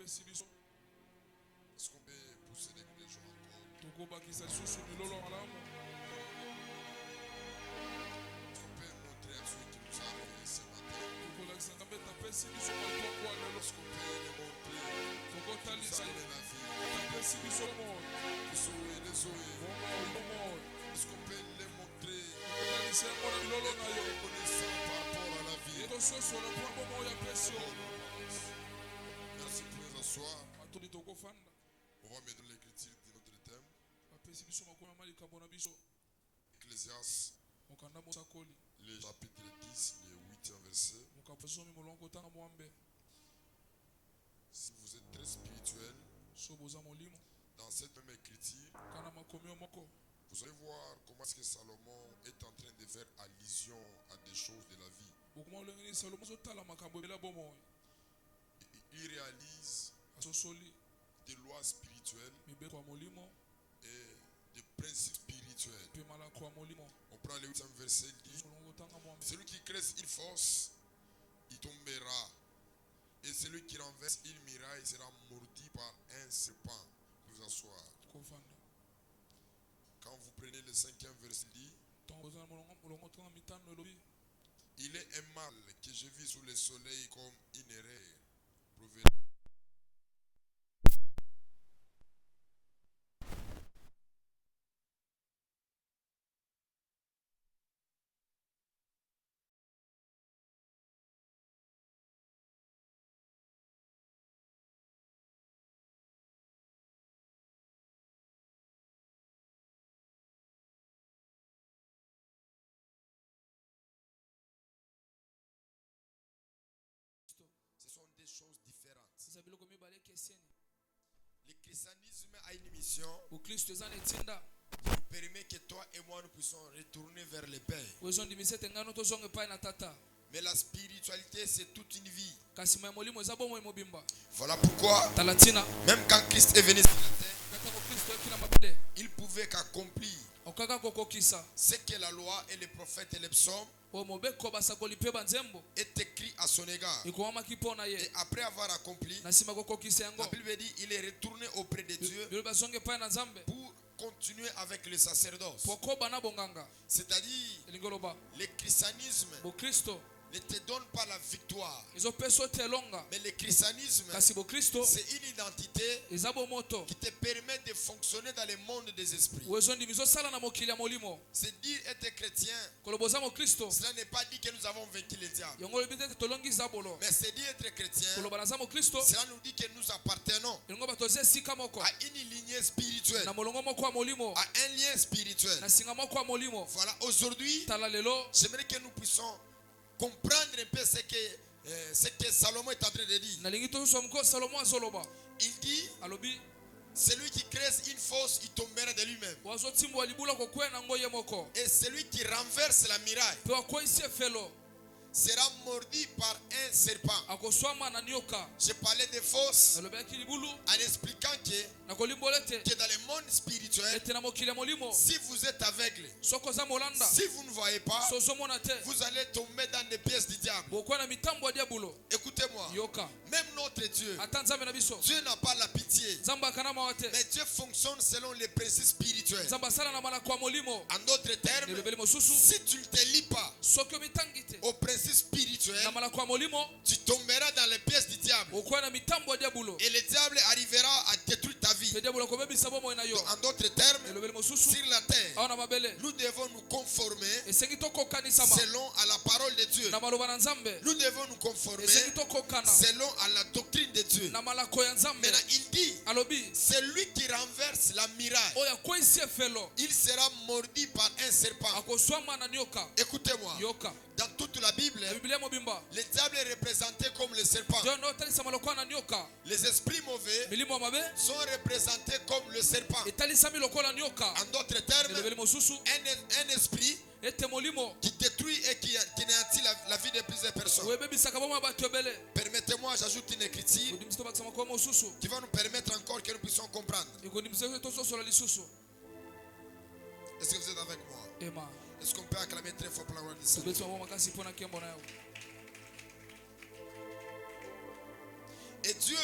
Est-ce qu'on peut pousser les gens encore? Est-ce qu'on peut montrer à ceux qui nous ont réveillés ce matin? Est-ce qu'on peut les montrer que nous allons la vie? Est-ce qu'on peut les montrer reconnaissant par rapport à la vie? Merci pour les asseoir. On va mettre l'écriture de notre thème. Ecclésiaste, le chapitre 10, le 8e verset. Si vous êtes très spirituel, dans cette même écriture, vous allez voir comment est-ce que Salomon est en train de faire allusion à des choses de la vie. Il réalise des lois spirituelles et des principes spirituels. On prend le 8e verset, il dit: celui qui crée une fosse, il tombera. Et celui qui renverse une muraille sera mordu par un serpent. Vous asseoir. Quand vous prenez le 5e verset, il dit: il est un mal que je vis sous le soleil comme une erreur. Ce sont des choses différentes. Le christianisme a une mission qui permet que toi et moi nous puissions retourner vers le Père. Mais la spiritualité, c'est toute une vie. Voilà pourquoi, même quand Christ est venu sur la terre, il pouvait qu'accomplir ce que la loi et les prophètes et les psaumes est écrit à son égard. Et après avoir accompli, la Bible dit il est retourné auprès de Dieu pour continuer avec le sacerdoce. C'est-à-dire, le christianisme ne te donne pas la victoire. Mais le christianisme, c'est une identité qui te permet de fonctionner dans le monde des esprits. C'est dire être chrétien, cela n'est pas dire que nous avons vaincu le diable. Mais c'est dire être chrétien, cela nous dit que nous appartenons à une lignée spirituelle, à un lien spirituel. Voilà, aujourd'hui, j'aimerais que nous puissions comprendre un peu ce que Salomon est en train de dire. Il dit: celui qui crée une fosse, il tombera de lui-même. Et celui qui renverse la muraille sera mordu par un serpent. J'ai parlé de fosse en expliquant que dans le monde spirituel, si vous êtes aveugle, si vous ne voyez pas, vous allez tomber dans les pièces du diable. Écoutez-moi, même notre Dieu, Dieu n'a pas la pitié, mais Dieu fonctionne selon les principes spirituels. En d'autres termes, si tu ne te lis pas au principe spirituel, tu tomberas dans les pièces du diable. Et le diable arrivera à détruire ta vie. Donc, en d'autres termes, sur la terre, nous devons nous conformer selon à la parole de Dieu. Nous devons nous conformer selon à la doctrine de Dieu. Maintenant, il dit: celui qui renverse la muraille, il sera mordu par un serpent. Écoutez-moi, dans toute la Bible, le diable est représenté comme le serpent. Les esprits mauvais sont représentés comme le serpent. En d'autres termes, un esprit qui détruit et qui néantit la vie de plusieurs personnes. Permettez-moi, j'ajoute une écriture qui va nous permettre encore que nous puissions comprendre. Est-ce que vous êtes avec moi? Est-ce qu'on peut acclamer très fort pour la gloire du Seigneur? Et Dieu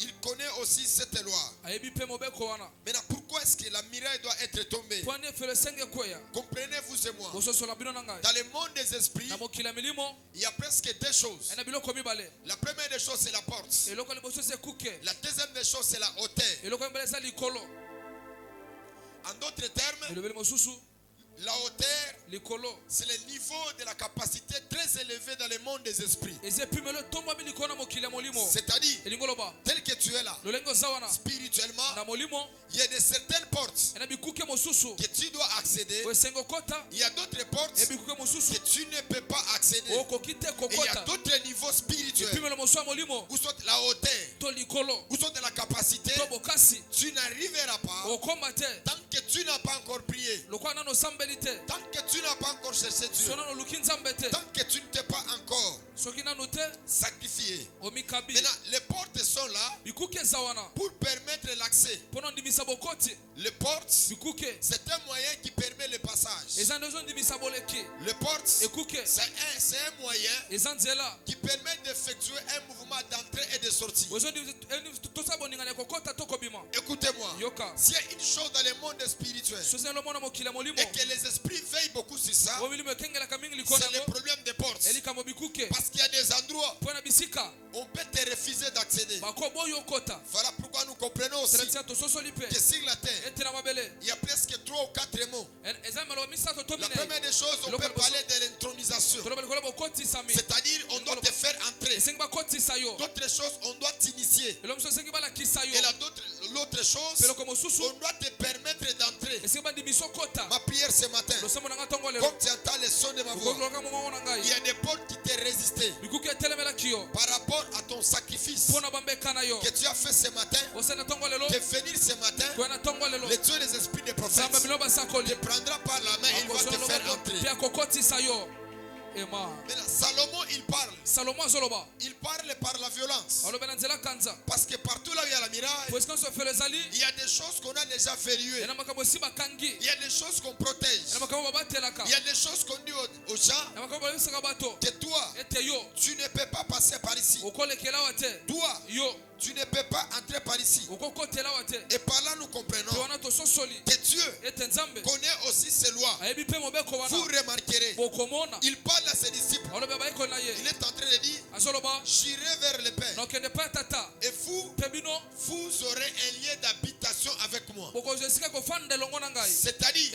Il connaît aussi cette loi. Maintenant, pourquoi est-ce que la muraille doit être tombée? Comprenez-vous et moi. Dans le monde des esprits, il y a presque deux choses. La première des choses, c'est la porte. La deuxième des choses, c'est la hauteur. En d'autres termes, la hauteur, c'est le niveau de la capacité très élevé dans le monde des esprits. C'est-à-dire, tel que tu es là, spirituellement, il y a de certaines portes que tu dois accéder. Il y a d'autres portes que tu ne peux pas accéder. Et il y a d'autres niveaux spirituels où sont la hauteur, où sont de la capacité. Tu n'arriveras pas tant que tu n'as pas encore prié. Tant que tu n'as pas encore cherché Dieu, tant que tu ne t'es pas encore sacrifié. Maintenant, les portes sont là pour permettre l'accès. Les portes, c'est un moyen qui permet le passage. Les portes, c'est un moyen qui permet d'effectuer un mouvement d'entrée et de sortie. Écoutez-moi, s'il y a une chose dans le monde spirituel et que les esprits veillent beaucoup sur ça, c'est le problème des portes. Parce qu'il y a des endroits où on peut te refuser d'accéder. Voilà pourquoi nous comprenons aussi que sur la terre, il y a presque 3 ou 4 mots. La première des choses, on peut parler de l'intronisation. C'est-à-dire, on doit te faire entrer. D'autres choses, on doit t'initier. Et l'autre chose, on doit te permettre d'entrer. Ma prière ce matin, comme tu entends le son de ma voix, il y a des portes qui te résistaient par rapport à ton sacrifice que tu as fait ce matin, de venir ce matin. Le Dieu des esprits des prophètes te prendra par la main et il va te faire entrer. Maintenant, Salomon il parle. Il parle par la violence. Parce que partout là où il y a la miraille, il y a des choses qu'on a déjà verrouillées. Il y a des choses qu'on protège. Il y a des choses qu'on dit aux gens que toi, tu ne peux pas passer par ici. Toi, tu ne peux pas entrer par ici. Et par là, nous comprenons que Dieu connaît aussi ses lois. Vous remarquerez, il parle à ses disciples. Il est en train de dire, j'irai vers le Père. Et vous aurez un lien d'habitation avec moi. C'est-à-dire,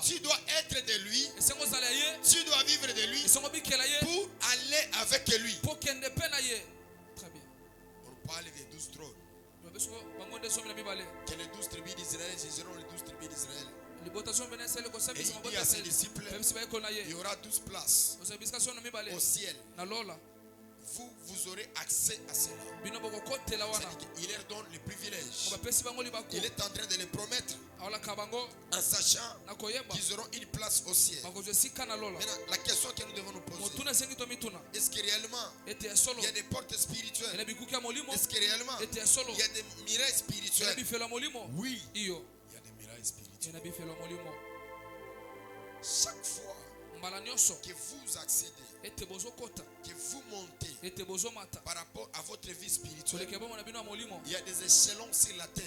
tu dois être de lui, tu dois vivre de lui pour aller avec lui. Très bien. On parle des 12 trônes. Que les 12 tribus d'Israël jugeront les 12 tribus d'Israël. Et il dit à ses disciples, il y aura 12 places au ciel. Vous aurez accès à cela. Il leur donne le privilège. Il est en train de les promettre en sachant qu'ils auront une place au ciel. Maintenant, la question que nous devons nous poser, est-ce que réellement il y a des portes spirituelles? Est-ce que réellement il y a des mirailles spirituels? Oui, il y a des mirailles spirituels. Chaque fois que vous accédez, que vous montez par rapport à votre vie spirituelle, il y a des échelons sur la terre.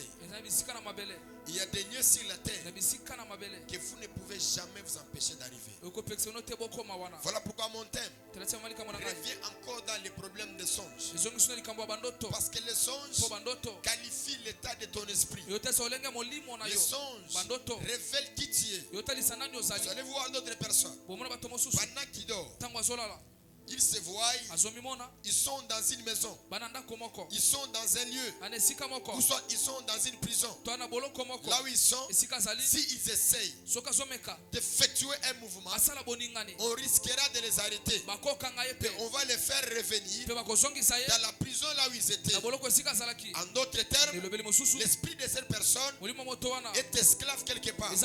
Il y a des lieux sur la terre que vous ne pouvez jamais vous empêcher d'arriver. Voilà pourquoi mon thème revient encore dans les problèmes des songes. Parce que les songes qualifient l'état de ton esprit. Les songes révèlent qui tu es. Vous allez voir d'autres personnes pendant qu'ils dorment. Ils se voient, ils sont dans une maison, ils sont dans un lieu, ou soit ils sont dans une prison. Là où ils sont, s'ils essayent d'effectuer un mouvement, on risquera de les arrêter. Et on va les faire revenir dans la prison là où ils étaient. En d'autres termes, l'esprit de cette personne est esclave quelque part. On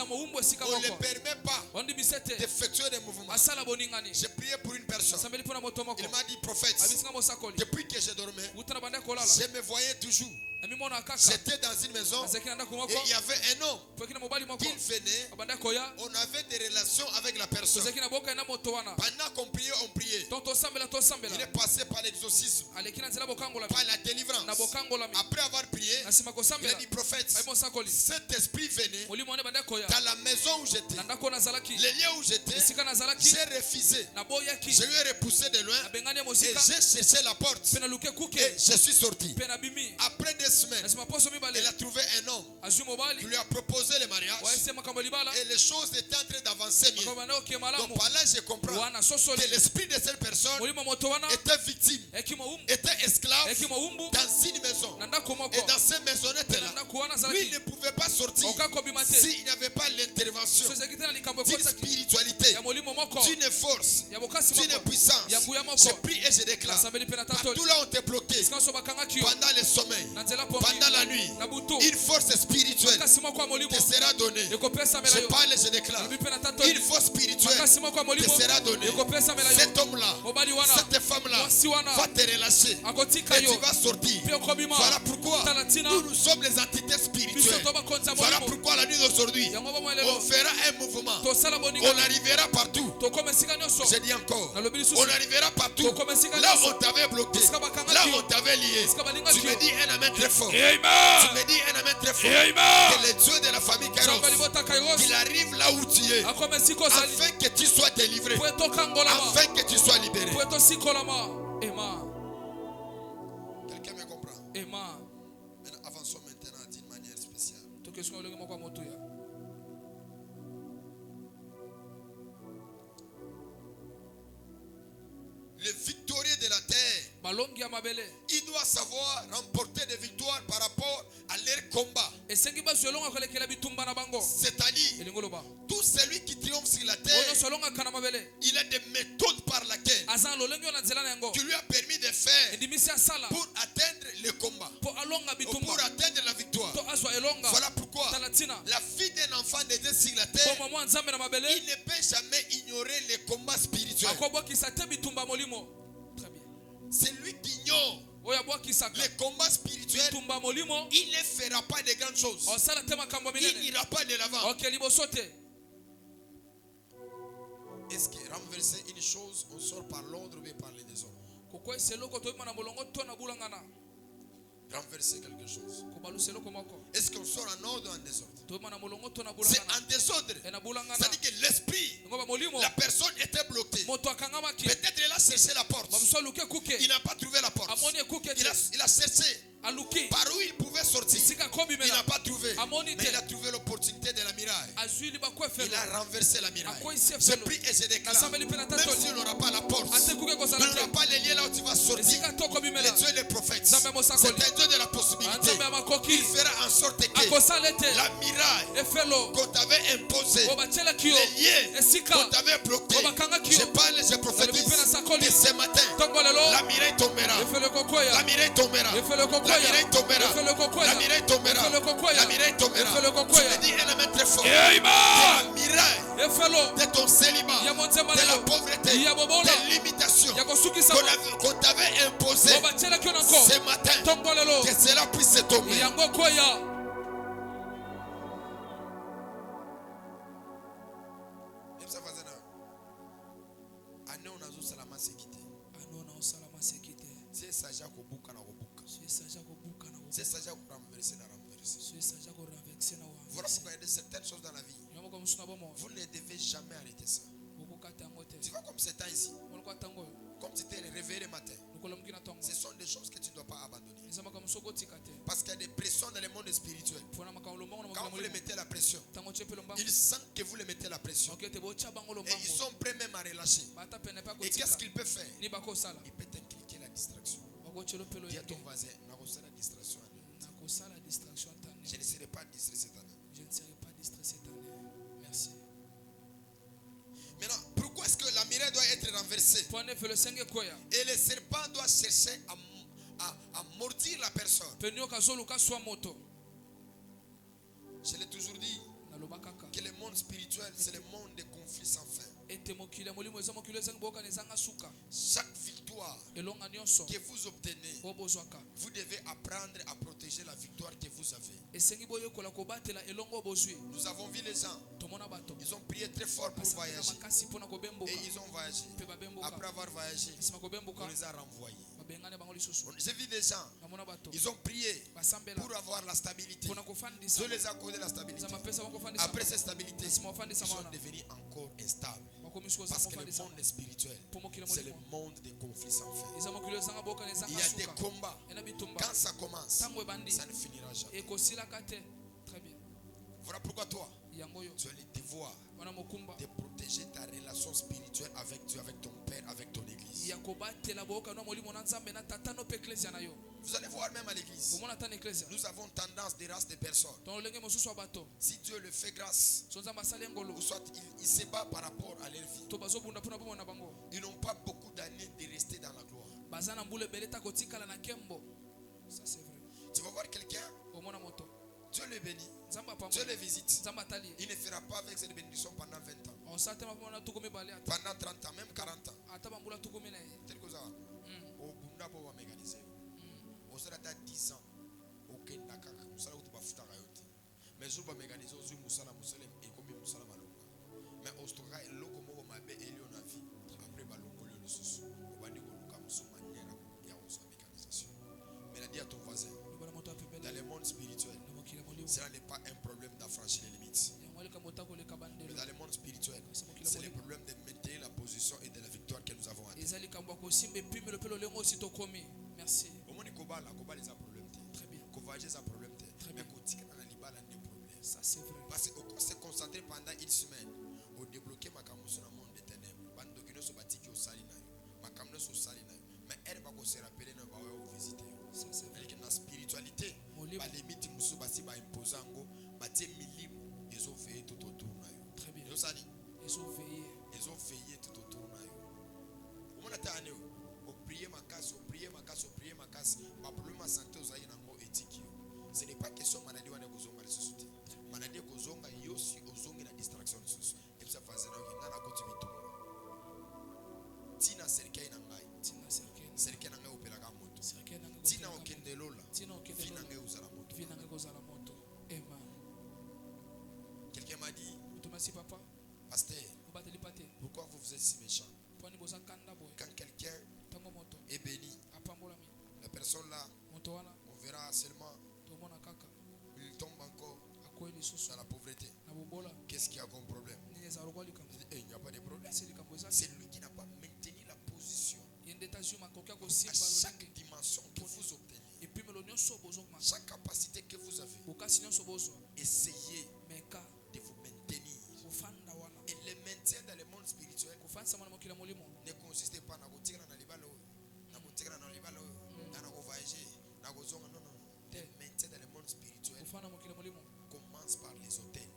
ne les permet pas d'effectuer des mouvements. J'ai prié pour une personne. Il m'a dit, prophète, depuis que je dormais, je me voyais toujours J'étais dans une maison et il y avait un homme qui venait. On avait des relations avec la personne. Pendant qu'on priait, on priait. Il est passé par l'exorcisme, par la délivrance. Après avoir prié, il a dit prophète, cet esprit venait dans la maison où j'étais, les lieux où j'étais. J'ai refusé. Je lui ai repoussé de loin et j'ai cherché la porte et je suis sorti. Après 2 semaines, il a trouvé un homme qui lui a proposé le mariage et les choses étaient en train d'avancer mieux. Donc par là je comprends que l'esprit de cette personne était victime, était esclave dans une maison. Et dans ces maisonnettes-là, lui ne pouvait pas sortir s'il n'y avait pas l'intervention d'une spiritualité, d'une force, d'une puissance. Je prie et je déclare, partout là on t'est bloqué, pendant le sommeil, pendant la nuit, une force spirituelle te sera donnée. Je parle et je déclare, une force spirituelle te sera donnée. Cet homme-là, cette femme-là va te relâcher et tu vas sortir. Voilà pourquoi nous sommes les entités spirituelles. Voilà pourquoi la nuit d'aujourd'hui on fera un mouvement. On arrivera partout. Je dis encore, on arrivera partout. Là où on t'avait bloqué, là où on t'avait lié. Tu me dis un amen très fort. Tu me dis un amen très fort. Que le Dieu de la famille Kairos, qu'il arrive là où tu es, afin que tu sois délivré, afin que tu sois libéré. Quelqu'un me comprend? Maintenant, avançons maintenant d'une manière spéciale. Le victorieux de la terre, il doit savoir remporter des victoires par rapport à leur combat. C'est-à-dire, tout celui qui triomphe sur la terre, il a des méthodes par lesquelles tu lui as permis de faire pour atteindre le combat, pour atteindre la victoire. Voilà pourquoi la fille d'un enfant né sur la terre, il ne peut jamais ignorer les combats spirituels. C'est lui qui ignore les combats spirituels, il ne fera pas de grandes choses. Il n'ira pas de l'avant. Est-ce que renverser une chose, on sort par l'ordre ou bien par les désordres? Renverser quelque chose. Est-ce qu'on sort en ordre ou en désordre? C'est en désordre. C'est-à-dire que l'esprit, la personne était bloquée. Peut-être il a cherché la porte. Il n'a pas trouvé la porte. Il a cherché par où il pouvait sortir. Il n'a pas trouvé. Mais il a trouvé l'opportunité de la miraille. Il a renversé la miraille. Je prie et je déclare, même s'il n'aura pas la porte, il n'aura pas les liens là où tu vas sortir. Le Dieu est le prophète. C'est un Dieu de la possibilité. Il fera en sorte que la miraille qu'on t'avait imposée, les liens qu'on t'avait bloqués, je parle, je prophétise que ce matin, la miraille tombera. La miraille tombera. La miraille tombera. La miraille tombera. La miraille tombera. Tu me dis un amen très fort. La miraille de ton célibat, de la pauvreté, des limitations qu'on t'avait imposées ce matin, que cela puisse tomber. Voilà pourquoi il y a certaines choses dans la vie. Vous ne devez jamais arrêter ça. Tu vois comme c'est temps ici. Comme tu t'es réveillé le matin. Ce sont des choses que tu ne dois pas abandonner. Parce qu'il y a des pressions dans le monde spirituel. Quand vous les mettez la pression, ils sentent que vous les mettez la pression. Et ils sont prêts même à relâcher. Et qu'est-ce qu'il peut faire? Il peut t'inculquer la distraction. Dis à ton voisin, la distraction. Je ne serai pas distrait cette année. Merci. Maintenant, pourquoi est-ce que la miraille doit être renversée? Et le serpent doit chercher à mordir la personne. Je l'ai toujours dit que le monde monde spirituel, c'est le monde des conflits sans fin. Chaque victoire que vous obtenez, vous devez apprendre à protéger la victoire que vous avez. Nous avons vu les gens, ils ont prié très fort pour voyager et ils ont voyagé. Après avoir voyagé, on les a renvoyés. J'ai vu des gens, ils ont prié pour avoir la stabilité. Dieu les a accordé la stabilité. Après cette stabilité, ils sont devenus encore instables. Parce que le monde spirituel, c'est le monde des conflits sans fin. Il y a des combats. Quand ça commence, ça ne finira jamais. Voilà pourquoi toi, tu as le devoir de protéger ta relation spirituelle avec Dieu, avec ton Père, avec ton Église. Vous allez voir même à l'église, nous avons tendance des races de personnes. Si Dieu le fait grâce, ou soit il se bat par rapport à leur vie, ils n'ont pas beaucoup d'années de rester dans la gloire. Ça c'est vrai. Tu vas voir quelqu'un, Dieu le bénit, Dieu le visite. Il ne fera pas avec cette bénédiction pendant 20 ans, pendant 30 ans, même 40 ans. Tel que ça. On sera à 10 ans. Ok, d'accord. On sera au Bafuta Rayote. Mais je vais m'organiser aux Moussala Moussalem et comme Moussala Malonga. Mais on sera le locomo Mabe et Lyonavi. Après Balongo le sous. On va dire que nous sommes manière et on sera mécanisation. Mais la dit à ton voisin, dans le monde spirituel, cela n'est pas un problème d'affranchir les limites. Mais dans le monde spirituel, c'est le problème de maintenir la position et de la victoire que nous avons atteint. Merci. Très bien. Mais ça c'est vrai. Parce qu'on s'est concentré pendant une semaine au débloquer ma camus dans le monde des ténèbres. Mais elle va se rappeler dans la visiter. Ça c'est vrai. Dans la spiritualité, la limite musubasi ba imposango, ba tie milimu, ils ont veillé tout autour. Très bien. Ils ont veillé tout autour. On a tanné. Prier ma casse. Ma problème à santé aux aïeux n'ont éthique. Ce n'est pas question de maladie ou de gozonga de société. Maladie gozonga y aussi ozonga la distraction de société. Et ça fait ça dans la côte de Tina serkei nangai. Serkei nangai operaga moto. Tina okendelola. Vina nangai uzala moto. Quelqu'un m'a dit, pasteur, pourquoi vous êtes si méchant? Quand quelqu'un est béni, la personne là, on verra seulement, il tombe encore dans la pauvreté. Qu'est-ce qu'il y a comme problème? Il n'y a pas de problème. C'est lui qui n'a pas maintenu la position à chaque dimension que vous obtenez, chaque capacité que vous avez. Essayez de vous maintenir. Et le maintien dans le monde spirituel ne consiste pas à le maintien dans le monde spirituel commence par les hôtels.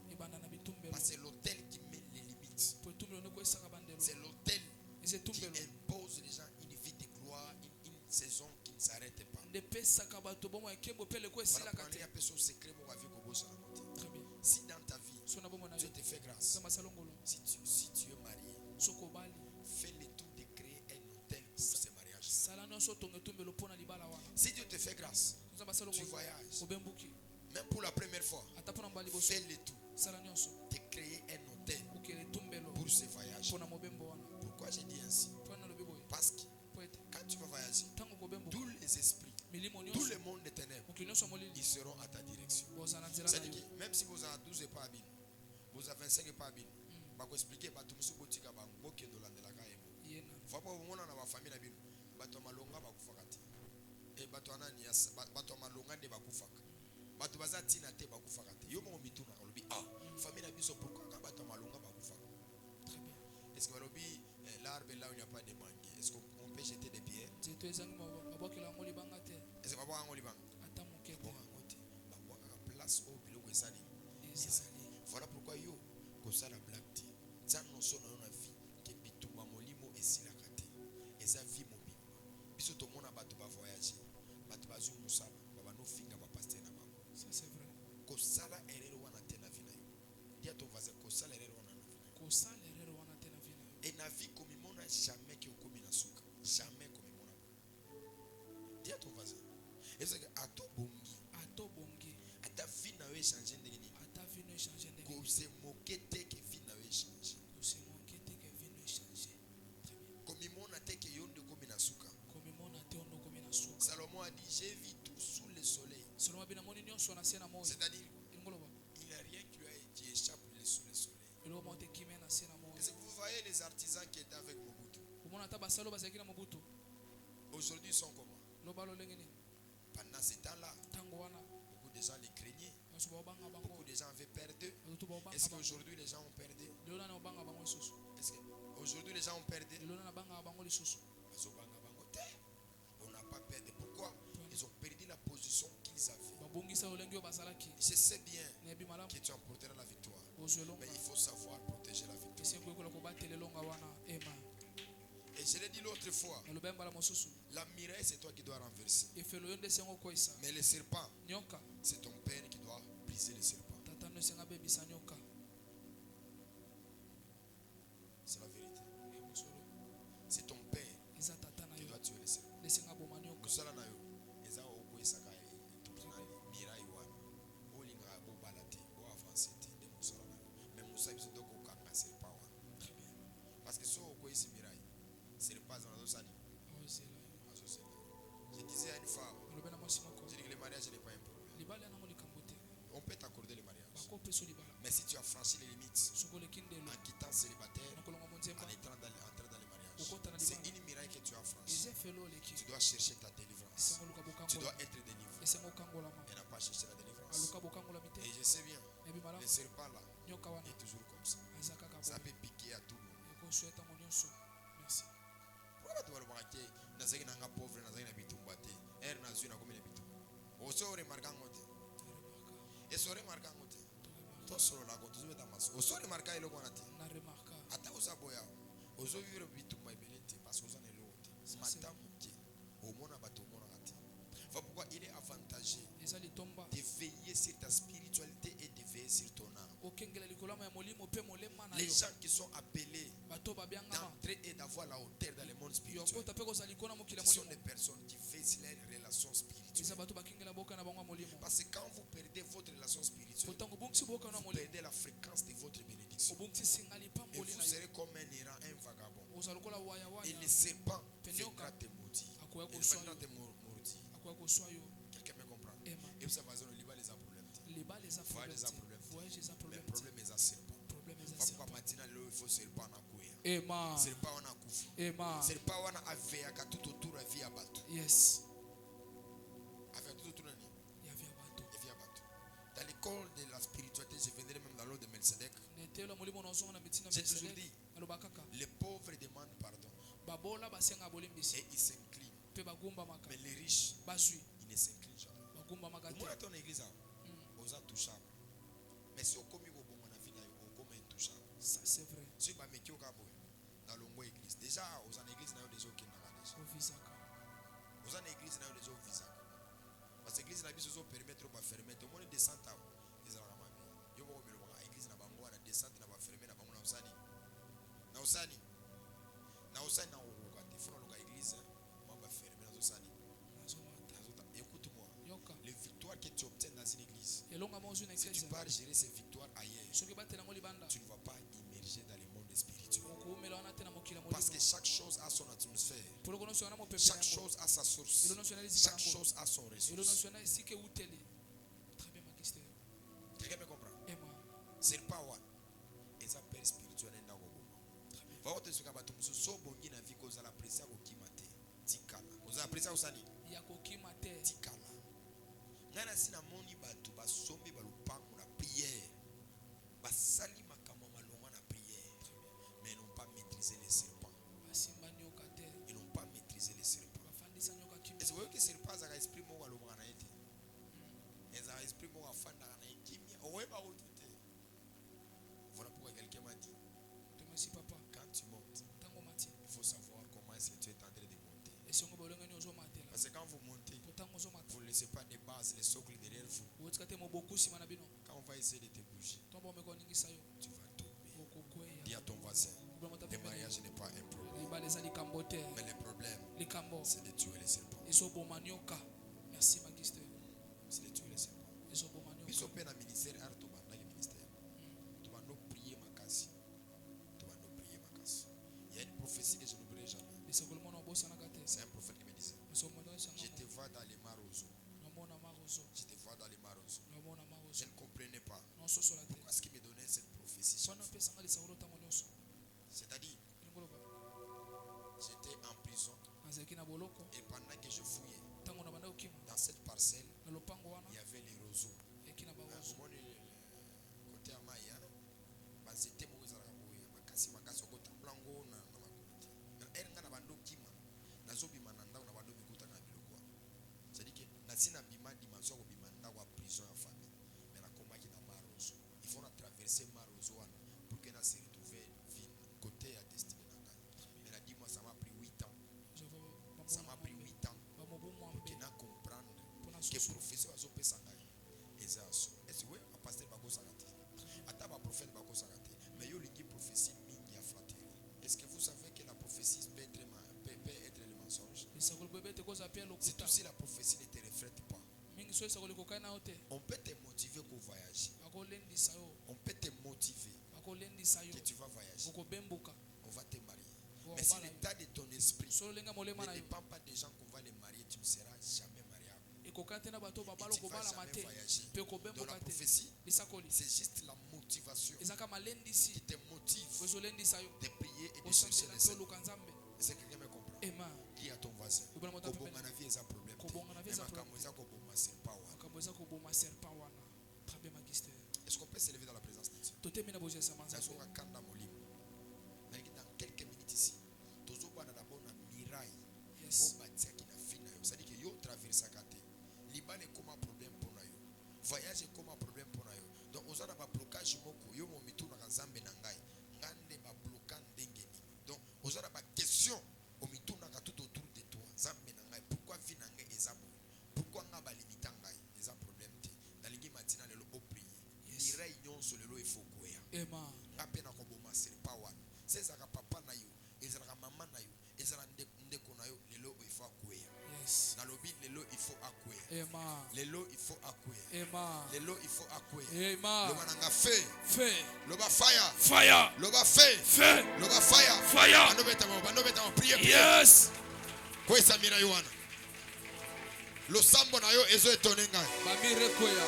Parce que c'est l'hôtel qui met les limites. C'est l'hôtel qui impose les gens une vie de gloire, une saison qui ne s'arrête pas. Si dans ta vie, Dieu te fait grâce, si tu es marié, fais le tout de créer un hôtel pour ce mariage. Si Dieu te fait grâce, tu voyages, même pour la première fois, fais le tout de créer un hôtel pour ce voyage. Pourquoi j'ai dit ainsi? Parce que quand tu vas voyager, tous les esprits, tout le monde des ténèbres, ils seront à ta direction. C'est-à-dire que même si vous avez 12 et pas habile, vous avez 25 et pas habile, je vais expliquer que tout ce que vous avez beaucoup de la faut pas vous na famille na bino bato malonga bakufakati e bato anani bato malonga de bakufaka bato bazati na te bakufakati yo mo mituna olobi famille na biso pourquoi ka bato malonga bakufaka? Très bien. Est-ce que olobi l'arbre là où il n'y a pas de mangue, est-ce qu'on peut jeter des pierres? Est-ce que baba ngoli bang ata mokete baba ngoti baba ka place au bilo kwesali ezali. Voilà pourquoi yo ko sala black tea ça non son na vie ke bituma molimo esila kate eza vie mobile biso to mona bato ba voyager bato bazu musala baba no finga ba pasteur na bango. Ça c'est vrai. Ko sala erero wana te na vie na yo dia ton voisin ko sala Et na vie comme il n'a jamais qui au na suka. Jamais comme il n'a. Dis à ton voisin. Est-ce que à ton bongi, à ta vie n'a pas changé de nini. Qu'on se moquer que vie n'a pas changé. Comme il n'a te que yonde comme na suka. Salomon a dit j'ai vu tout sous le soleil. C'est-à-dire il n'y a rien qui échappe sous le soleil. Est-ce que vous voyez les artisans qui étaient avec Mobutu? Aujourd'hui ils sont comment? Pendant ce temps-là, beaucoup de gens les craignaient. Beaucoup de gens avaient perdu. Est-ce qu'aujourd'hui les gens ont perdu? Est-ce qu'aujourd'hui les gens ont perdu? On n'a pas perdu. Pourquoi? Ils ont perdu la position qu'ils avaient. Je sais bien que tu emporteras la victoire. Mais il faut savoir protéger la victoire. Et je l'ai dit l'autre fois, la miraille c'est toi qui dois renverser. Mais le serpent, c'est ton père qui doit briser le serpent. C'est la vérité. C'est ton père qui doit tuer le serpent. Parce que ce qui est miraille, c'est le pas dans la zone. Je disais à une femme, je dis que le mariage n'est pas un problème. On peut t'accorder le mariage. Mais si tu as franchi les limites en quittant célibataire, en entrant dans le mariage, c'est une miraille que tu as franchi. Tu dois chercher ta délivrance. Tu dois être délivré. Et n'a pas cherché la délivrance. Et je sais bien, le serpent là est toujours comme ça. Ça peut piquer à tout le monde. Merci. Pourquoi tu vas remarquer dans ce qui est pauvre, dans ce qui est bitumbate, er na zuna comme les bitumba. O so remarquant ngote. Et so remarquant ngote. To solo la goto zubeta maso. O so remarquant ilo konate. Na remarquant. Ata osa boya. O so vivre bitumba ibelete parce que osa ne lote. Mata muke. O mona bato mona ati. Voilà pourquoi il est avantagé de veiller sur ta spiritualité et de veiller sur ton âme. Les gens qui sont appelés d'entrer et d'avoir la hauteur dans le monde spirituel, ce sont des personnes qui veillent sur leurs relations spirituelles. Parce que quand vous perdez votre relation spirituelle, vous perdez la fréquence de votre bénédiction. Et vous serez comme un errant, un vagabond. Et le serpent viendra te maudire. Il viendra te maudire. Quelqu'un me comprend? Et vous savez, les a problèmes. Voyage les a problèmes. Mais le problème est à serpent. Pourquoi maintenant il faut serpent en courir? Serpent en coufu. Serpent en avait tout autour de la vie à battre. Yes. Avec tout autour de la vie à battre. Dans l'école de la spiritualité, je viendrai même dans l'ordre de Melchizedek. J'ai toujours dit, les pauvres demandent pardon. Et ils s'inclinent. Mais les riches, ils ne s'inclinent jamais. Moi, dans ton église, on a touché. Mais si on commet au bon, on a fini au commun touchable. Ça, c'est vrai. Si on a mis dans l'ombre église, déjà, aux églises, on a des gens qui n'ont pas déjà. Aux églises, on a des gens qui visa. Parce que l'église, on a mis sur périmètre pour fermer. Tout le monde descend à l'église. Il y a l'église, on a descend, on a fermé, on a usani. Na usani. Na usani, na l'église, on va fermer, on a usani. Écoute-moi, les victoires que tu obtiens dans une église, si tu pars gérer ces victoires ailleurs, tu ne vas pas immerger dans le monde spirituel. Parce que chaque chose a son atmosphère, chaque chose a sa source, chaque chose a son ressource. Quelqu'un me comprend? C'est pas what? Et ça perd spirituel dans le monde. Va te souka bato muso so bongi na vie koza la pressa ko kimate tikala. Koza la pressa usani ya ko kimate tikala. Ngana sina moni bato basombi balupango na prière. Basali makama malonga na prière. Mais ils n'ont pas maîtrisé les serpents. Ils n'ont pas maîtrisé les serpents. Est-ce que vous voyez que les serpents ont un esprit mo alonga na été? Ils ont un esprit mo afanda na kimia. Owe ba otuté. Voilà pourquoi quelqu'un m'a dit, quand tu montes, il faut savoir comment est-ce que tu es en train de monter. Parce que quand vous montez, vous ne laissez pas de base, les socles derrière vous. Quand on va essayer de te bouger, tu vas tomber. Dis à ton voisin, le mariage n'est pas un problème. Mais le problème, c'est de tuer les serpents. Merci, Magister. C'est de tuer les serpents. Il faut faire un ministère. Tu vas nous prier ma casse. Il y a une prophétie que je n'oublierai jamais. C'est un prophète qui me disait, je te vois dans les marosos. Je te vois dans les marosos. Je ne comprenais pas pourquoi ce qui me donnait cette prophétie. C'est-à-dire, j'étais en prison et pendant que je fouillais dans cette parcelle, il y avait les roseaux. Côté à Maya, c'était c'est-à-dire que nazina bima dimanche ko bimanda wa prison ya famille mais na komaki na marozo il faut na traverser marozo pour que na se retrouver côté à destiné na ngai mais la dis-moi ça m'a pris 8 ans pour que na comprendre que professeur azo pesa ngai ezaso est-ce que a pasteur bako sakate ata ba prophète bako sakate mais yo lingi prophétie mingi ya flatterie. Est-ce que vous savez que la prophétie peut être le mensonge? C'est aussi la prophétie ne te reflète pas. On peut te motiver pour voyager. On peut te motiver que tu vas voyager. On va te marier. Mais si l'état de ton esprit ne dépend pas des gens qu'on va les marier, tu ne seras jamais mariable. Et tu ne vas jamais voyager. Dans la prophétie, c'est juste la motivation qui te motive de prier et de chercher les Seigneur. Est-ce que quelqu'un me comprend? Dis à ton voisin, est-ce qu'on peut s'élever dans la présence de Dieu? Dans quelques minutes ici, c'est-à-dire que yo traverse Liban est comme un problème pour nous. Voyage est comme un problème pour nous. Donc on a un blocage yo mo mitu na nzambe na ngai ngande ba bloquant ndengeni. Donc on a une question au mitu na tout autour de toi nzambe na ngai pourquoi vie na ngai ezabo pourquoi nga ba limita ngai eza problème te na lingi matina lelo o prier mirai nyonso lelo ifokoya amen ngape na ko boma serpa wana sezaka papa na yo ezalaka mama na yo ezala ndeko na yo lelo ifo akoya na lobi lelo ifo akoya amen lelo ifo akoya amen lelo ifo akoya amen lo mananga feu loba fire loba feu loba fire anobeta prier yes kwa samira yohana lo sambo na yo ezo etonenga bamire koya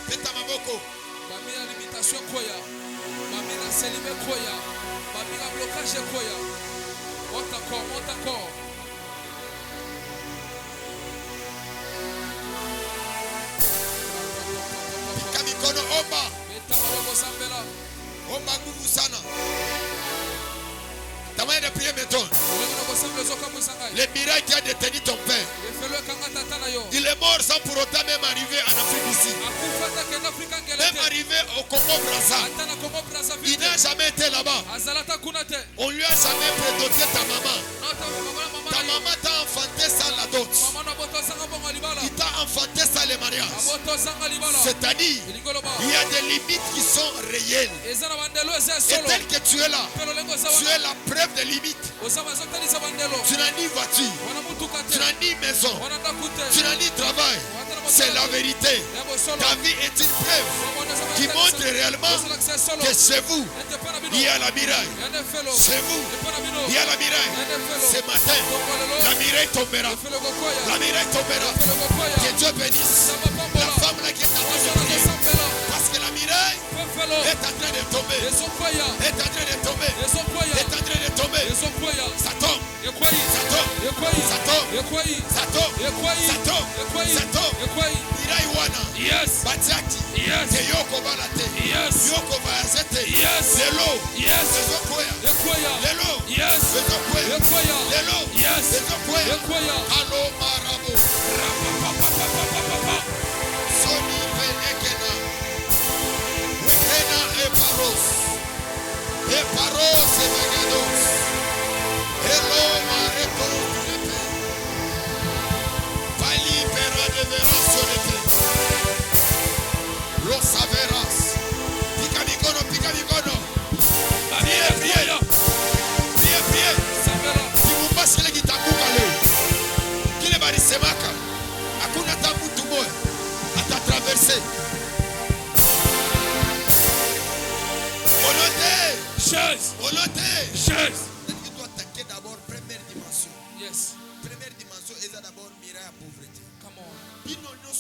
peta maboko bamira limitation koya bamira selime koya bamira blocage koya monte encore kamikono omba beta maboko sambela omba nguvu sana. Tamane de prier maintenant. Le miracle qui a détenu ton père. Il est mort sans pour autant même arriver en Afrique ici. Même arrivé au Congo-Brazza. Il n'a jamais été là-bas. On lui a jamais prédoté ta maman. Ta maman t'a enfanté sans la dot. Il t'a enfanté sans le mariage. C'est-à-dire, il y a des limites qui sont réelles. Et tel que tu es là, tu es la preuve de limites. Tu n'as ni voiture, tu n'as ni maison, tu n'as ni travail. C'est la vérité. Ta vie est une preuve qui montre réellement que chez vous, il y a la miraille. Chez vous, il y a la miraille. Ce matin, la miraille tombera. La miraille tombera. Que Dieu bénisse la femme là qui est en train de prier. Parce que la miraille est en train de tomber. Est en train de tomber. Est en train de tomber. Ça tombe. Ça tombe. Ça tombe. Ça tombe. Ça tombe. Miraille wana. Yes. Batiaki. Yes. Ke yoko balate. Yes. Yoko bayazete. Yes. Lelo. Yes. Ezokoya. Lelo. Yes. Ezokoya. Lelo. Yes. Ezokoya. Allo marabo. Soni penekena. Wekena e paros. E paros e megados. Hello mareko lepe. Pali pera de veraso lepe. Lo saveras. Pica mi cono.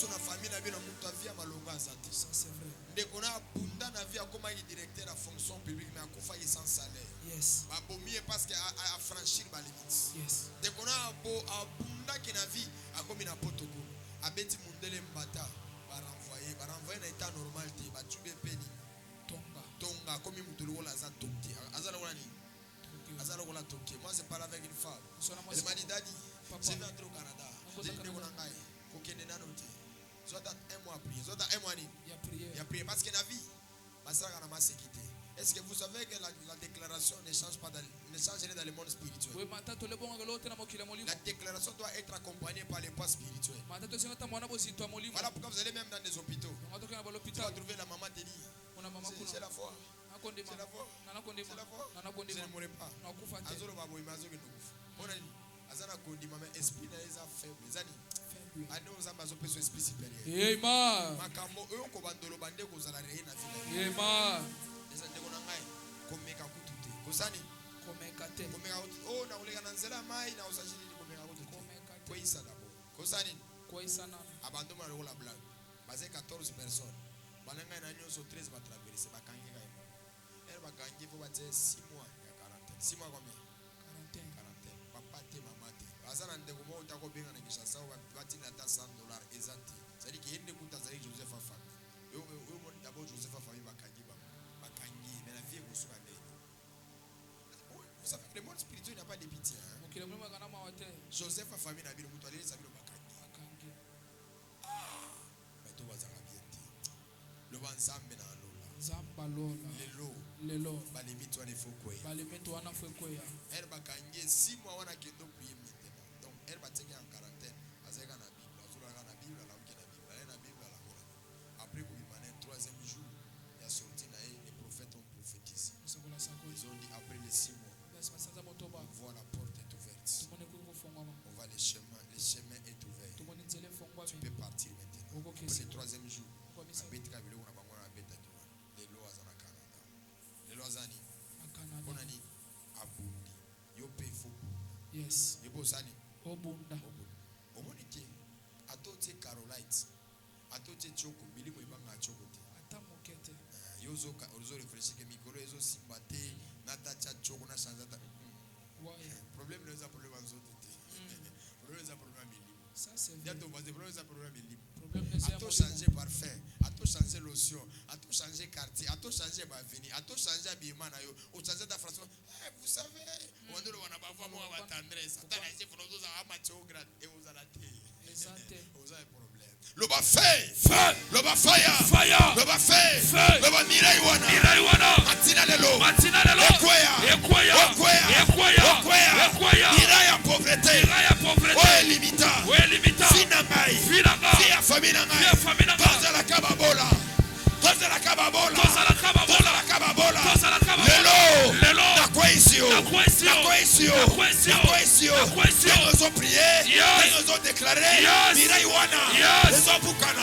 nyonso na famille na bino mutu avia malonga azati. Ça c'est vrai. Ndeko na bunda na via comme directeur à fonction publique mais akufa sans salaire. Yes. Ba bomier parce que a franchir ba limite. Yes. Ndeko na bunda ki na vie a comme na potoko. Abeti mundele mbata ba renvoyer na état normal te ba tube peni. Tonga comme mutu lo la za tokti. Azala wala ni. Azala wala tokti. Moi je parle avec une femme. Elle m'a dit daddy, je vais entrer au Canada. J'ai dit qu'on a ngai. Kokende na note. Soit un mois prier, soit un mois ni. Il y a prié parce que la vie, est-ce que vous savez que la déclaration ne change pas dans le monde spirituel? La déclaration doit être accompagnée par les pas spirituels. Voilà pourquoi vous allez même dans des hôpitaux. Tu vas trouver la maman te dit, c'est la foi. C'est la foi. C'est la foi. Je ne mourrai pas. Esprit faible. Esprit supérieur. Amen. C'est-à-dire qu'il y a une écoute à Joseph Afa. D'abord Joseph Afa il va gagner, mais la vie est vous savez que le monde spirituel n'a pas de pitié. Joseph Afa il a bien le mouton aller, ça veut le bakangi. Mais tout va bien dire. Le banzambe na Lelo. Balimito wana fokwe. Elle bakangi 6 mois wana kendo prier maintenant. Donc elle va tenir en quarantaine. Azeka na Bible, azura na Bible, la Bible, la Bible la Bible. Après pour le 3e jour, il y a sorti les prophètes ont prophétisé. Ils ont dit après les 6 mois, on voit la porte est ouverte. On va le chemin est ouvert. Tu peux partir maintenant. Après le 3e jour, les lois à Canada. Les lois à Canada. Abundi. Yope fou. Yes. Yebosani. Obunda. Omonike. Atote Carolite. Atote Choko. Bilimo ibanga Choko. Atamokete. Yozo réfléchir que micro yozo simbate. Natacha Choko na chanzata. Problème les problème en zone. Problème les problème milimo. Ça c'est vrai. Bientôt va des problèmes les problème milimo. A tout changer parfum, a tout changer lotion, a tout changer quartier, a tout changer ma venue, a tout changer habillement, a changer ta façon. Vous savez, on a pas moi va tendresse. Satan a dit pour nous avoir match au grade et vous allez vous avez un problème. Le bas feu, le bas fire, le bas feu, le bas miraiwana, matina lelo, ekwaya, miraya pauvreté, ouais limita, finangai, fia famina ngai, toza la kababola, lelo, na kwaisio, ils ont prié, ils ont déclaré, miraiwana, ils ont bukana,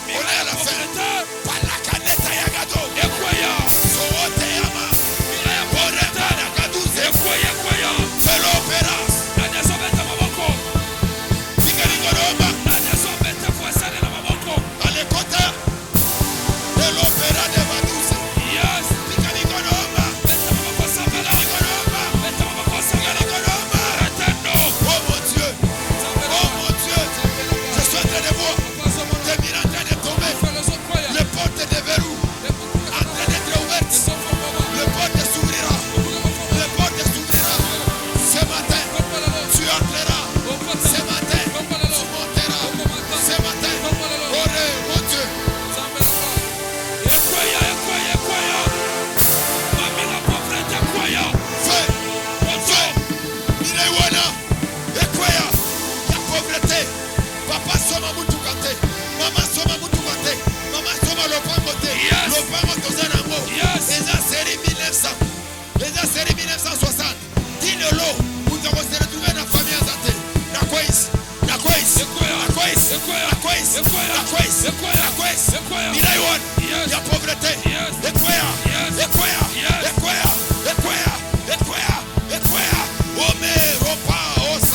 on est à la fin, palakaneta yagado, sowote yama, boreta yagaduze, felo peras, Picaligoroma, Alekota, de l'opéra de Vadouze, Picaligoroma, oh mon Dieu, je suis en train de voir des miracles en train de tomber, les portes de verrou en train d'être ouvertes, le porte s'ouvrira, ce matin, tu entreras, ce matin, tu monteras, ce matin, mon Dieu. Papa soma mutukate, mama soma mutukate, mama soma lopangote, lopango tozanango. Les séries 1960. Dis-le-lo, vous devez se retrouver dans la famille Azate. La Miraiwan, il y a pauvreté. Ome, ropa, os.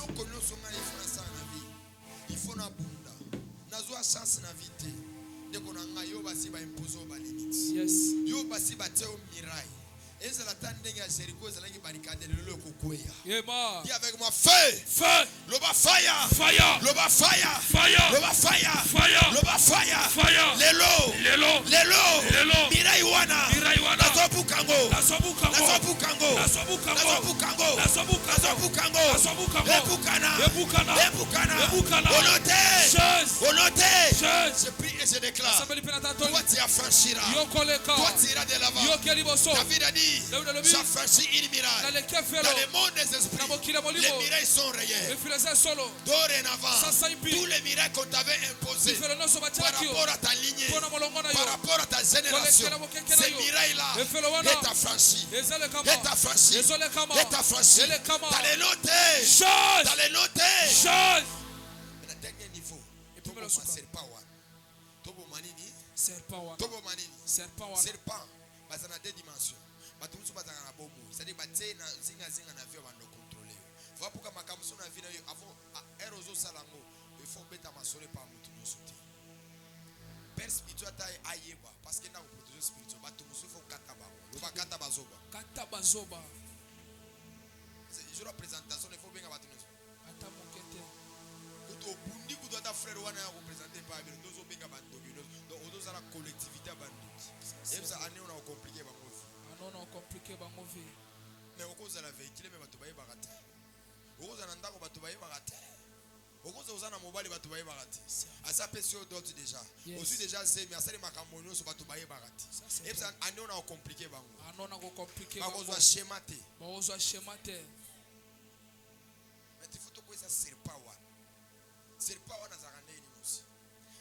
biloko nyonso ngai ifo nasala na vie ifo na bunda nazwa chance na vie te ndeko na ngai yo basi baimpose o balimite yo basi batie o miraille ezala ta ndenge ya Jericho ezalaki barikade lelo ekokweya dis avec moi feu Feu. loba fire Fire. loba fire Fire. loba fire Fire. loba fire Fire. lelo Lelo. miraille wana nazobukango Nazobukango. Honoté. Je prie et je déclare. Toi tu affranchiras. Toi tu iras de l'avant. David a dit, j'affranchis une miraille. Dans le monde des esprits, les miracles sont rayés. Dorénavant, tous les miracles qu'on t'avait imposés par rapport à ta lignée, par rapport à ta génération, ces miracles-là est affranchi. Est affranchi. Est affranchi. Dans les noter. Dans les noter. Mais le dernier niveau, serpent. Serpent. Bazana deux dimensions. Batumusu bazana na bomo. C'est-à-dire baté na zinga na vie bando contrôler. Voilà pourquoi makamusu na vie na avant erozo salango, il faut beta masole pa mutu nyosuti. Père spirituel ta ayeba parce que na ko protéger spirituel batumusu faut kataba. Loba katabazoba. Katabazoba. C'est jour la présentation, il faut bien batumusu. Atamokete. Kuto bundi kuto ta frère wana ya représenter pa bien dozo benga bando. Donc ozo la collectivité bando. Et ça année on a compliqué ba movi. Mais au cause de la véhicule mais batu baye barate. Au cause de ndako batu baye barate. Au cause de na mobile batu baye barate. Asa pesio d'autres déjà. Aussi déjà c'est mais asali makambo nyo so batu baye barate. Et ça année on a compliqué bango. On a compliqué bango. Ba schématé. Mais il faut to quoi ça serpent wa. Serpent wa na zakande ni aussi.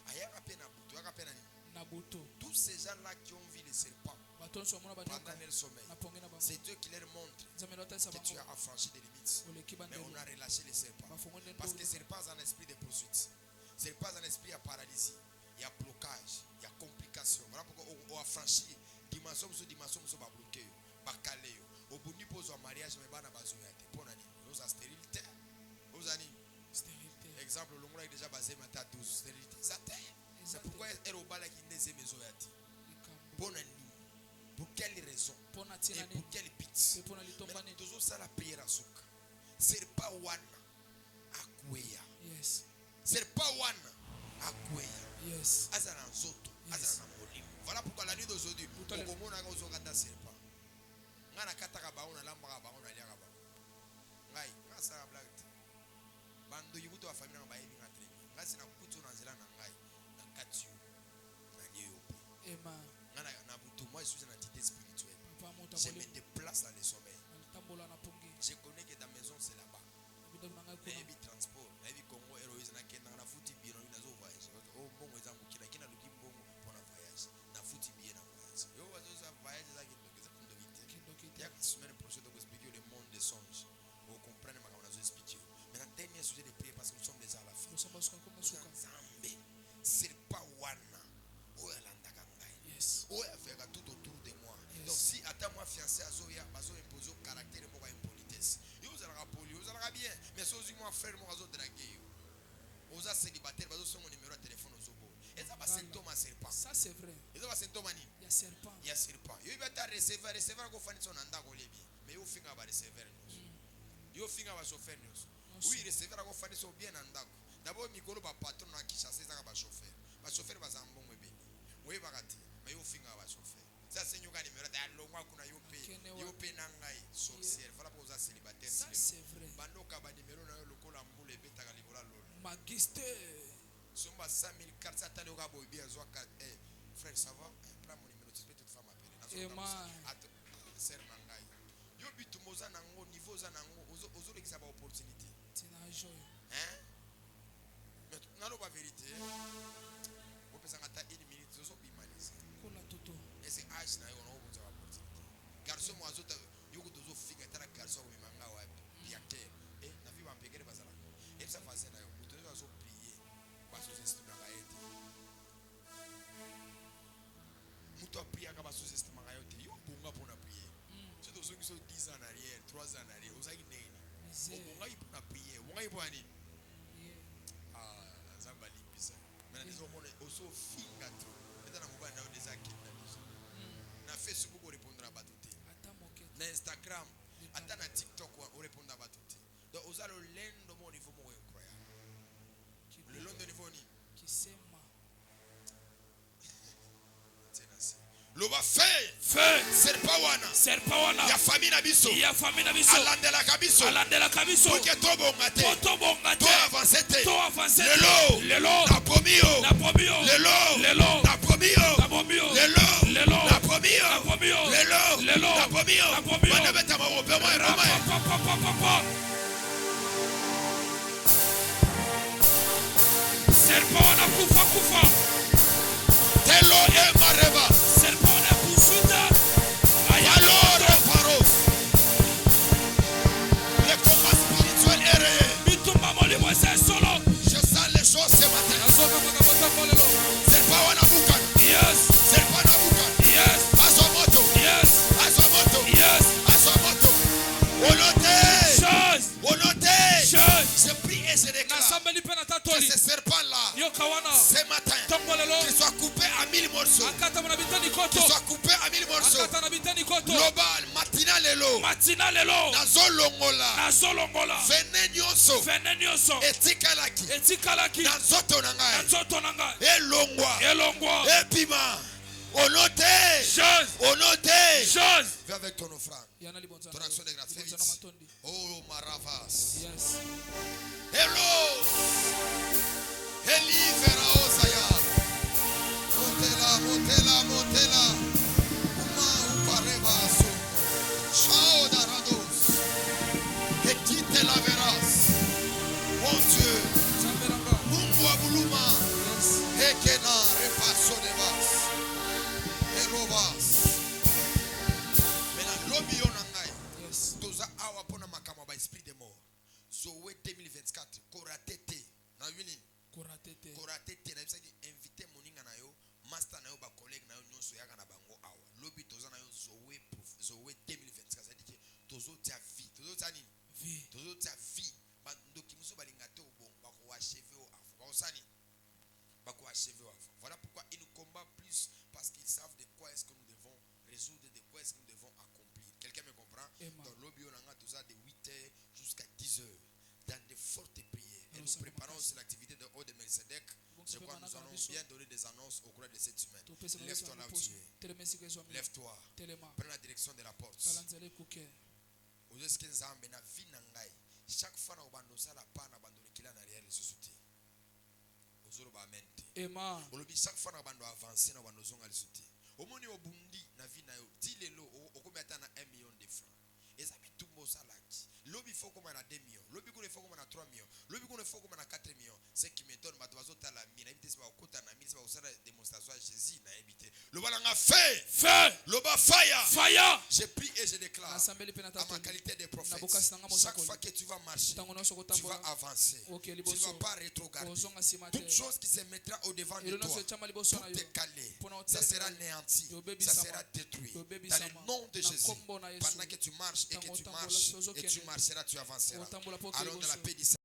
Ayaka pe na butu, ayaka pe na Nabuto. Tous ces gens-là qui ont vu les serpents pendant leur sommeil, c'est Dieu qui leur montre que tu as affranchi des limites. Mais on a relâché les serpents. Parce que les serpents ont un esprit de poursuite. Les serpents ont un esprit de paralysie. Il y a blocage, il y a complication. Voilà pourquoi on a franchi dimension sur dimension, on va bloquer. Au bout du pose en mariage, mais on a besoin de la stérilité. Exemple, le monde est déjà basé maintenant à 12 stérilité. C'est pourquoi elle au bal qui n'est pas maison. Pour quelle raison et pour quel but? Mais toujours ça la prière à souk. C'est pas one akweya. Yes. C'est pas one akweya. Yes. Azana zoto, azana molim. Voilà pourquoi la nuit d'aujourd'hui, au Congo n'a pas besoin de serpent. Ngana kataka baona lamba baona liaka ba. Ngai, ngasa blague. Bando yibuto wa famille ngaba yebi ngatre. Ngasi na kutu na zela na ngai. Katio na yeyope. Ema ngana na butu moi je suis une entité spirituelle. Je me déplace dans les sommets. Je connais que ta maison c'est là-bas. Et puis transport, et puis Congo héroïse na kenda na futi bien na zo voyage. Oh bongo ezambu kina kina luki bongo pour na voyage. Na futi bien na voyage. Yo wazo za voyage za kindokite. Ya semaine prochaine donc expliquer le monde des songes. Vous comprenez ma on a expliqué. Mais la dernier sujet de prière parce que nous sommes déjà à la fin. Zambé. C'est pas wana. Yes. Oya fera tout autour de moi. Yes. Donc si attends moi fiancé à Zoya, bazo imposer au caractère de moi impolitesse. Yo vous allez poli, vous allez bien. Mais si moi frère moi bazo draguer. Vous êtes célibataire, bazo son mon numéro de téléphone au zobo. Et ça va symptôme à serpent. Ça c'est vrai. Et ça va symptôme ni. Il y a serpent. Il y a serpent. Yo va ta recevoir ko fani son anda ko lebi. Mais yo finga ba recevoir nous. Yo finga ba chauffeur nous. Oui, recevoir ko fani so bien anda ko. D'abord mikolo ba patron na Kinshasa ça ba chauffeur. Ba chauffeur ba zambo mwebe. Oui bagati. Mais au fin à chauffer. Ça c'est nous qui numéro d'allo kuna yope nangai sorcière. Voilà pour ça célibataire. Ça c'est vrai. Bando ka ba numéro na yo lokola mbule beta ka libola lolo. Magister. Somba 5400 tali ka boy bien zo ka frère ça va? Prends mon numéro, tu peux toute femme appeler. Sœur nangai. Yo bitu moza nango niveau za nango ozo lekisa ba opportunité. Tina joy. Hein? Mais nalo ba vérité. On peut s'en attendre 1 minute zo bimalise. Et c'est âge na yo on a besoin d'opportunité. Garçon moi azota yoko dozo fika tara garçon ko manga wapi. Biaker. Et na vie ba pekere bazala. Et ça faisait na yo. Muto zo prier. Baso instrument ga yete. Muto prier ka baso instrument ga yote. Yo bonga pona prier. C'est dozo qui sont 10 ans en arrière, 3 ans en arrière. Ozaki neni. Bonga yi pona prier. na Instagram ata na TikTok on répond à batuti donc aux allons lendo mon niveau mo incroyable le long de niveau ni kisema Loba fait serpa wana ya famille na biso alandela kabiso pour que to bongate to avancer lelo na pomio lelo na pomio lelo na pomio bana beta ma ope mo roma serpa wana kufa telo e mareva serpa wana kusuta ayalore faro le combat spirituel est réel bitumba molimo c'est solo je sens les choses ce matin serpa wana bukan yes serpa wana bukan yes asomoto yes asomoto onote je prie et je déclare que ce serpent là ce matin qu'il soit coupé à 1000 morceaux qu'il soit coupé à 1000 morceaux global matina lelo nazolongola vene nyonso etikalaki na nzoto na ngai elongwa epima onote viens avec ton offrande ton action de grâce fais vite oh maravas hello Elivera Osaya Motela Uma Uparevaso Chao Darados Ekite la veras Mon Dieu Mungu Abuluma Ekena Repaso de Vas Erovas Mena lobi yonangai Toza awa pona makama ba esprit de mort Zoé 2024 Koratete na wini Koratete na bisaki invité moninga na yo master na yo ba collègue na yo nyonso yaka na bango awa lobi toza na yo Zoé 2024 ça dit que tozo tia vie tozo tia vie ba ndoki muso balinga te obon ba ko achever au afa ba osani ba ko achever au afa voilà pourquoi ils nous combattent plus parce qu'ils savent de quoi est-ce que nous devons résoudre, de quoi est-ce que nous devons accomplir. Quelqu'un me comprend? Dans l'obio on a toza de 8h jusqu'à 10h dans de fortes prières. Et nous préparons aussi l'activité de haut de Melchizedek. Je crois que nous allons bien donner des annonces au cours de cette semaine. Lève-toi là où tu es. Lève-toi. Prends la direction de la porte. Chaque fois que nous avons la panne, nous avons l'arrière de société. Chaque fois que nous avancer, nous avons la société. Au moment où bundi na vie na yo, dis-le au combien de 1 million de francs. Et ça tout beau ça là. Lobby faut comme on a 2 millions, lobby qu'on faut comme on a 3 millions, lobby qu'on faut comme on a 4 millions. Ce qui me donne ma toiseau ta la mine, invité c'est pas au côté na mine, c'est pas au la démonstration à Jésus na invité. Le balanga feu, le bas fire. Je prie et je déclare à ma qualité de prophète. Chaque fois que tu vas marcher, tu vas avancer. Tu ne vas pas rétrograder. Toute chose qui se mettra au devant de toi, tout est calé. Ça sera néanti, ça sera détruit. Dans le nom de Jésus, pendant que tu marches et que tu marches et tu marcheras, tu avanceras. Allons dans la paix du Seigneur.